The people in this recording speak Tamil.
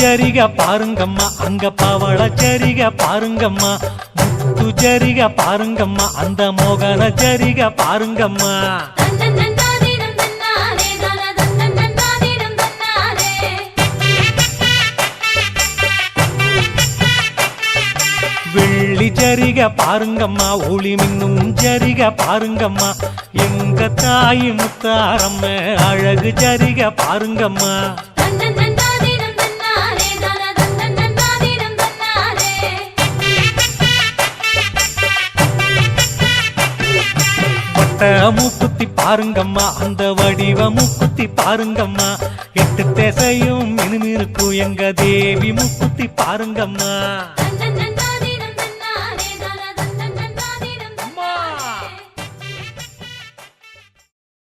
ஜரிக பாருங்கம்மா அங்க பவள ஜரிக பாருங்கம்மா முத்து ஜரிக பாருங்கம்மா அந்த மோகன ஜரிக பாருங்கம்மா வெள்ளி ஜரிக பாருங்கம்மா ஒளி மின்னும் ஜரிக பாருங்கம்மா எங்க தாய் முத்தாரம்ம அழகு ஜரிக பாருங்கம்மா வட்ட மூக்குத்தி பாருங்கம்மா அந்த வடிவ மூக்குத்தி பாருங்கம்மா எட்டு திசையும் மினுமினுக்கும் எங்க தேவி மூக்குத்தி பாருங்கம்மா